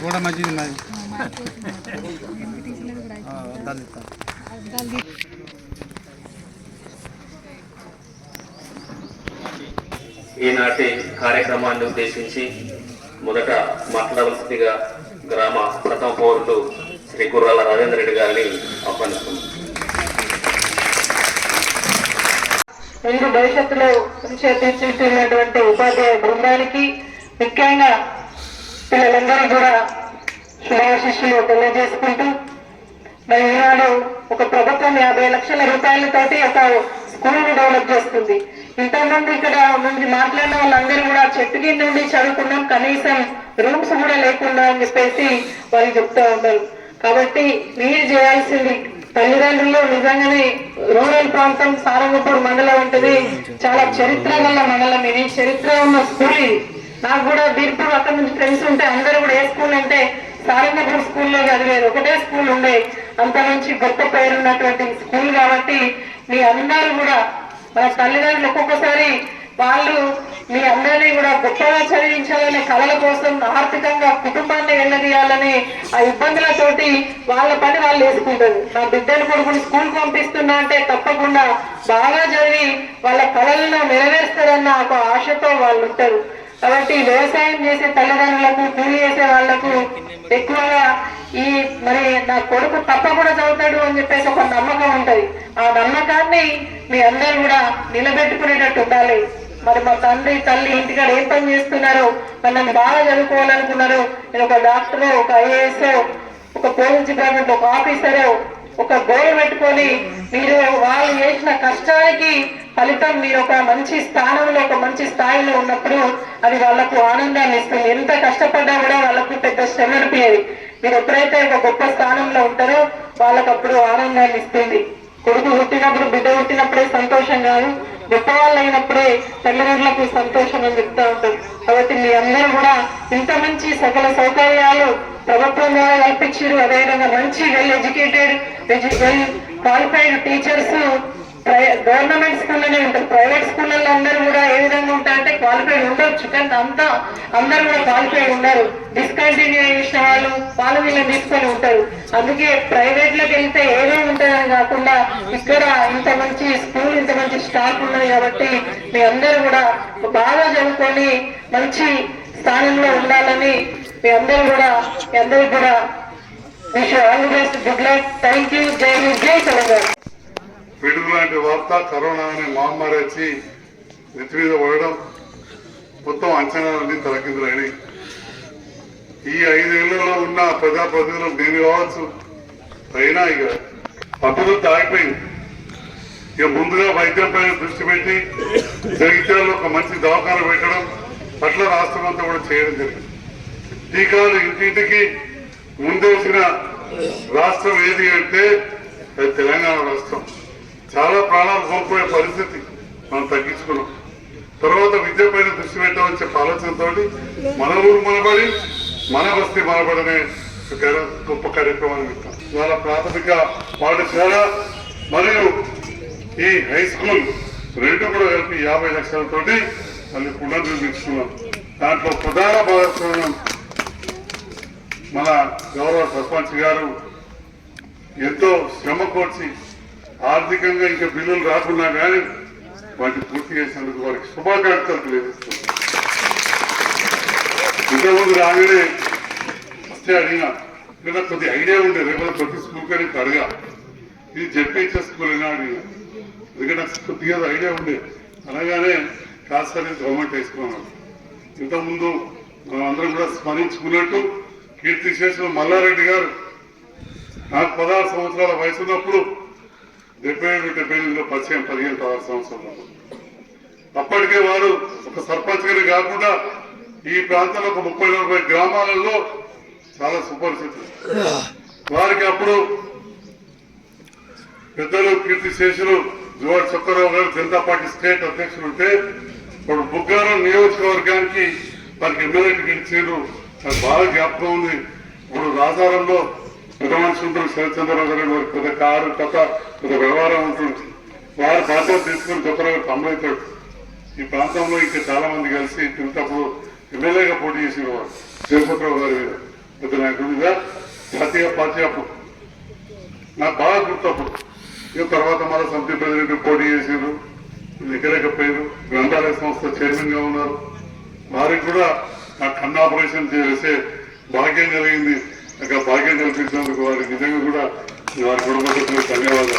కూడా మంచిది ఈనాటి కార్యక్రమాన్ని ఉద్దేశించి మొదట మాట్లాడవలసిందిగా గ్రామ ప్రథమ పౌరులు శ్రీ కుర్రాల రాజేంద్ర రెడ్డి గారిని ఆహ్వానిస్తున్నాం. ముందు భవిష్యత్తులో తీర్చిదిద్దినటువంటి ఉపాధ్యాయ బృందానికి ముఖ్యంగా పిల్లలందరూ కూడా శుభాశిష్యులు తెలియజేసుకుంటూ మరి ఈనాడు ఒక ప్రభుత్వం 50 లక్షల రూపాయలతోటి ఒక స్కూల్ డెవలప్ చేస్తుంది. ఇంతకుముందు ఇక్కడ నుండి మాట్లాడిన వాళ్ళందరూ కూడా చెట్టు కింద నుండి చదువుకున్నాం, కనీసం రూమ్స్ కూడా లేకుండా అని చెప్పేసి వాళ్ళు చెప్తూ ఉంటారు. కాబట్టి మీరు చేయాల్సింది తల్లిదండ్రులు నిజంగానే రూరల్ ప్రాంతం సారంగపూర్ మండలం ఉంటుంది, చాలా చరిత్ర గల మండలం ఇది, చరిత్ర ఉన్న స్కూల్ ఇది. నాకు కూడా బీర్పూర్ అక్కడ నుంచి ఫ్రెండ్స్ ఉంటే అందరూ కూడా ఏ స్కూల్ అంటే సారంగపూర్ స్కూల్లో చదివేది, ఒకటే స్కూల్ ఉండే, అంత నుంచి గొప్ప పేరున్నటువంటి స్కూల్. కాబట్టి మీ అందరూ కూడా మన తల్లిదండ్రులు ఒక్కొక్కసారి వాళ్ళు మీ అందరినీ కూడా గొప్పగా చదివించాలనే కళల కోసం ఆర్థికంగా కుటుంబాన్ని వెళ్ళదీయాలనే ఆ ఇబ్బందులతోటి వాళ్ళ పని వాళ్ళు వేసుకుంటారు. నా బిడ్డలు కొడుకుని స్కూల్ పంపిస్తున్నా అంటే తప్పకుండా బాగా చదివి వాళ్ళ కళలను నెరవేరుస్తారన్న ఒక ఆశతో వాళ్ళు ఉంటారు. కాబట్టి వ్యవసాయం చేసే తల్లిదండ్రులకు, కూలి చేసే వాళ్లకు ఎక్కువగా ఈ మరి నా కొడుకు తప్పకుండా చదువుతాడు అని చెప్పేసి ఒక నమ్మకం ఉంటది. ఆ నమ్మకాన్ని మీ అందరూ కూడా నిలబెట్టుకునేటట్టు ఉండాలి. మరి మా తండ్రి తల్లి ఇంటికాడ ఏం పని చేస్తున్నారో, మనం బాగా చదువుకోవాలనుకున్నారో, నేను ఒక డాక్టర్, ఒక ఐఏఎస్, ఒక పోలీస్ డిపార్ట్మెంట్ ఒక ఆఫీసరు ఒక గోల్ పెట్టుకొని మీరు వాళ్ళు చేసిన కష్టానికి ఫలితం మీరు ఒక మంచి స్థానంలో, ఒక మంచి స్థాయిలో ఉన్నప్పుడు అది వాళ్ళకు ఆనందాన్ని ఇస్తుంది. ఎంత కష్టపడ్డా కూడా వాళ్ళకు పెద్ద శ్రమ అనిపించేది. మీరు ఎప్పుడైతే ఒక గొప్ప స్థానంలో ఉంటారో వాళ్ళకు అప్పుడు ఆనందాన్ని ఇస్తుంది. కొడుకు పుట్టినప్పుడు, బిడ్డ పుట్టినప్పుడే సంతోషం కాదు, గొప్ప వాళ్ళు అయినప్పుడే తల్లిదండ్రులకు సంతోషం అని చెప్తా ఉంటారు. కాబట్టి మీ అందరూ కూడా ఇంత మంచి సకల సౌకర్యాలు ప్రభుత్వం ద్వారా కల్పించారు. అదేవిధంగా మంచి well educated, well qualified teachers government స్కూల్లోనే ఉంటారు. ప్రైవేట్ స్కూళ్ళల్లో అందరూ కూడా ఏ విధంగా ఉంటారంటే క్వాలిఫైడ్ ఉండొచ్చు, కానీ అందరూ కూడా క్వాలిఫైడ్ ఉన్నారు. డిస్కంటిన్యూ చేసిన వాళ్ళు వీళ్ళని తీసుకొని ఉంటారు. అందుకే ప్రైవేట్ లోకి వెళ్తే ఏమేమి ఉంటుందని కాకుండా ఇక్కడ ఇంత మంచి స్కూల్, ఇంత మంచి స్టాఫ్ ఉన్నది. కాబట్టి మీ అందరూ కూడా బాగా చదువుకొని మంచి స్థానంలో ఉండాలని మీ అందరికీ కూడా wish all the best, good luck, thank you, జై హింద్, జై తెలంగాణ. పిడుగు లాంటి వార్త, కరోనా అనే మహమ్మారి వచ్చి నెత్తి మీద పడడం, మొత్తం అంచనాలన్నీ తలకిందులైనవి. ఈ 5 ఏళ్లలో ఉన్న ప్రజాప్రతినిధులు నేను కావచ్చు, అయినా ఇక అభివృద్ధి ఆగిపోయింది. ఇక ముందుగా వైద్యంపై దృష్టి పెట్టి జగిత్యాలలో ఒక మంచి దవాఖాన పెట్టడం పట్ల రాష్ట్రం అంతా కూడా చేయడం జరిగింది. టీకాలు ఇంటింటికి ముందేసిన రాష్ట్రం ఏది అంటే అది తెలంగాణ రాష్ట్రం. చాలా ప్రాణాలు కోల్పోయే పరిస్థితి మనం తగ్గించుకున్నాం. తర్వాత విద్యపైన దృష్టి పెట్టామని చెప్పే ఆలోచనతో మన ఊరు మనబడి, మన బస్తీ మనబడనే గొప్ప కార్యక్రమాన్ని పెట్టాం. ఇవాళ ప్రాథమిక పాఠశాల మరియు ఈ హై స్కూల్ రెండు కూడా కలిపి 50 లక్షలతోటి మళ్ళీ పునర్నిర్మించుకున్నాం. దాంట్లో ప్రధాన భాగస్వామ్యం మన గౌరవ సర్పంచ్ గారు ఎంతో శ్రమ కోర్చి ఆర్థికంగా ఇంకా బిల్లులు రాకున్నా కానీ వాటిని పూర్తి చేసినందుకు వారికి శుభాకాంక్షలు తెలియజేస్తుంది. ఇంతకుముందు రాగానే వస్తే అడిగినా లేదా కొద్ది ఐడియా ఉండే, రేపు ప్రతి స్కూల్ కానీ అడగా ఇది జెడ్పీహెచ్ఎస్ స్కూల్ అయినా అడిగినా, ఎందుకంటే కొద్దిగా ఐడియా ఉండే. అనగానే కాస్త గవర్నమెంట్ వేసుకున్నాం. ఇంతకుముందు మనం అందరం కూడా స్మరించుకున్నట్టు కీర్తిశేషులు మల్లారెడ్డి గారు నాకు 16 సంవత్సరాల వయసు ఉన్నప్పుడు 77-78లో పరిచయం, 15-16 సంవత్సరాలు. అప్పటికే వారు ఒక సర్పంచ్ గారి కాకుండా ఈ ప్రాంతంలో ఒక 30-40 గ్రామాలలో చాలా సుపరిచితులు. వారికి అప్పుడు పెద్దలు కీర్తిశేషులు జువాడి చొక్కరావు గారు జనతా పార్టీ స్టేట్ అధ్యక్షులు ఉంటే, ఇప్పుడు బుగ్గారం నియోజకవర్గానికి వారికి ఎమ్మెల్యే టికెట్ ఇచ్చారు. నాకు బాగా జ్ఞాపకం ఉంది. ఇప్పుడు రాజారంలో పెద్ద మనిషి ఉంటుంది, శరత్చంద్రరావు గారు, వారికి పెద్ద కారు, పెద్ద వ్యవహారం ఉంటుంది. వారి బాధ్యత తీసుకుని చొక్కరావు అమలవుతాడు. ఈ ప్రాంతంలో ఇంకా చాలా మంది కలిసి తిరుగుతప్పుడు ఎమ్మెల్యేగా పోటీ చేసిన వారు తిరుపతిరావు గారి మీద పెద్ద నాయకుడి మీద జాతీయ పార్టీ అప్పుడు నాకు బాగా గుర్తప్పుడు. ఇక తర్వాత మళ్ళీ సమితి ప్రెసిడెంట్ పోటీ చేసారు, ఎక్కలేకపోయారు. గ్రంథాలయ సంస్థ చైర్మన్ గా ఉన్నారు. వారికి కూడా నాకు కన్ను ఆపరేషన్ చేసే భాగ్యం కలిగింది. నాకు ఆ భాగ్యం కల్పించినందుకు వారికి నిజంగా కూడా వారి కుటుంబ సభ్యులకు ధన్యవాదాలు.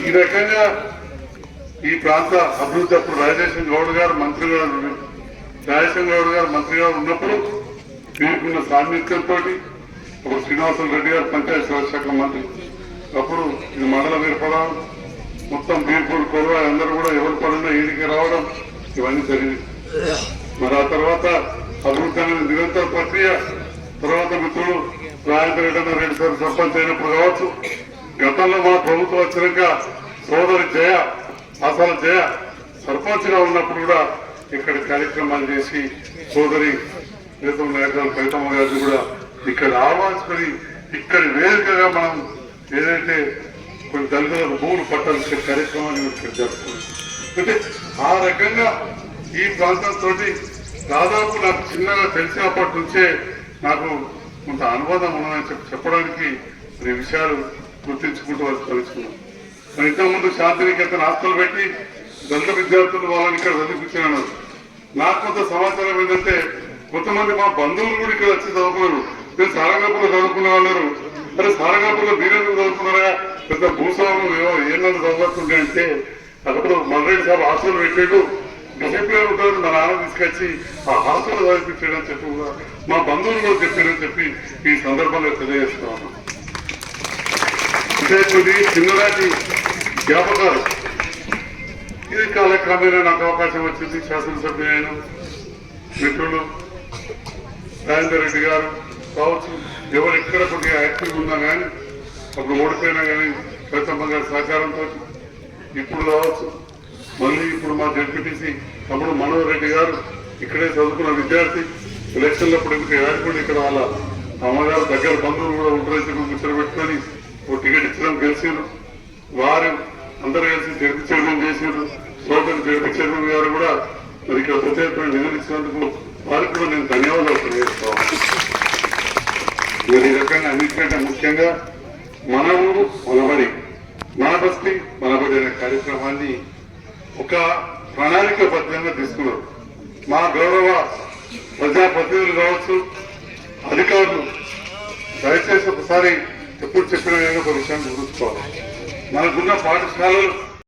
ఈ రకంగా ఈ ప్రాంత అభివృద్ధి అప్పుడు రాజేశ్వర గౌడ్ గారు మంత్రిగా ఉన్నప్పుడు వీరికున్న సాన్నిధ్యంతో అప్పుడు శ్రీనివాసులు రెడ్డి గారు పంచాయతీ రాజ్ శాఖ మంత్రి, అప్పుడు ఇది మండలం ఏర్పడడం, మొత్తం బీర్పూర్ కొరవ అందరూ కూడా ఎవరు పడినా ఈడికి రావడం ఇవన్నీ జరిగింది. మరి ఆ తర్వాత అభివృద్ధి అనేది నిరంతర ప్రక్రియ. తర్వాత మిత్రులు రాజేంద్ర రెడ్డి సార్ సర్పంచ్ అయినప్పుడు కావచ్చు, గతంలో మా ప్రభుత్వం వచ్చినాక సోదరి జయ ఆసాల జయ సర్పంచ్ గా ఉన్నప్పుడు కూడా ఇక్కడ కార్యక్రమాలు చేసి సోదరి నేతల నాయకురాలు కవితమ్మ గారిని కూడా ఇక్కడ ఆహ్వానించుకొని ఇక్కడ వేదికగా మనం ఏదైతే కొన్ని దళితులకు భూములు పట్టాల్సిన కార్యక్రమాన్ని ఇక్కడ జరుపుతున్నాం. అంటే ఆ రకంగా ఈ ప్రాంతంతో దాదాపు నాకు చిన్నగా తెలిసినప్పటి నుంచే నాకు కొంత అనుబంధం ఉన్నదని చెప్పడానికి ఈ విషయాలు గుర్తించుకుంటూ వచ్చి తెలుసుకున్నాం. మరి ఇంతకుముందు శాంతినికేతన హాస్టల్ పెట్టి దళిత విద్యార్థులు వాళ్ళని ఇక్కడ చదివించాను. నాకు కొంత సమాచారం ఏంటంటే కొంతమంది మా బంధువులు కూడా ఇక్కడ వచ్చి చదువుకున్నారు. నేను సారంగాపూర్లో చదువుకునే వాళ్ళరు, మరి సారంగాపూర్లో మీరెందుకు చదువుకున్నారా, పెద్ద భూస్వాములు ఏమన్నా చదువుతుండే అంటే అప్పుడు మర్రెడ్డి సార్ హాస్టల్ పెట్టాడు, డిసిప్లిన్ ఉంటారు, మా నాన్న తీసుకొచ్చి ఆ హాస్టల్ చదివించాడని చెప్పి కూడా మా బంధువులు కూడా చెప్పారని చెప్పి ఈ సందర్భంగా తెలియజేస్తా ఉన్నాను. అంటే కొన్ని చిన్ననాటి జ్ఞాపకాలు. ఇది కాలక్రమేణా నాకు అవకాశం వచ్చింది. శాసనసభ్యులైన మిత్రులు రాజేందర్ రెడ్డి గారు కావచ్చు, ఎవరు ఎక్కడ కొద్దిగా యాక్టివ్ ఉన్నా కానీ అప్పుడు ఓడిపోయినా కానీ కవితమ్మ గారి సహకారంతో ఇప్పుడు కావచ్చు. మళ్ళీ ఇప్పుడు మా జడ్పీటీసీ తమ్ముడు మనోహర్ రెడ్డి గారు ఇక్కడే చదువుకున్న విద్యార్థి ఎలక్షన్లప్పుడు ఎందుకు ఏర్పడి ఇక్కడ వాళ్ళ అమ్మగారు దగ్గర బంధువులు కూడా ఉంటారని ముచ్చట పెట్టుకొని ఓ టికెట్ ఇచ్చడం గెలిచారు. వారు అందరూ కలిసి జడ్పీ చైర్మన్ చేశారు. సోదరు జడ్పీ చైర్మన్ గారు కూడా మరి ఇక్కడ ప్రత్యేకమైన నిధులు ఇచ్చినందుకు వారికి కూడా నేను ధన్యవాదాలు తెలియజేస్తాను. ఈ రకంగా అన్నిటికంటే ముఖ్యంగా మన ఊరు మనబడి, మన బస్తీ మనబడి అనే కార్యక్రమాన్ని ఒక ప్రణాళికబద్ధంగా తీసుకున్నారు. మా గౌరవ ప్రజాప్రతినిధులు కావచ్చు, అధికారులు దయచేసి ఒకసారి ఎప్పుడు చెప్పిన ఒక విషయాన్ని గుర్తుంచుకోవాలి. మనకున్న పాఠశాలలు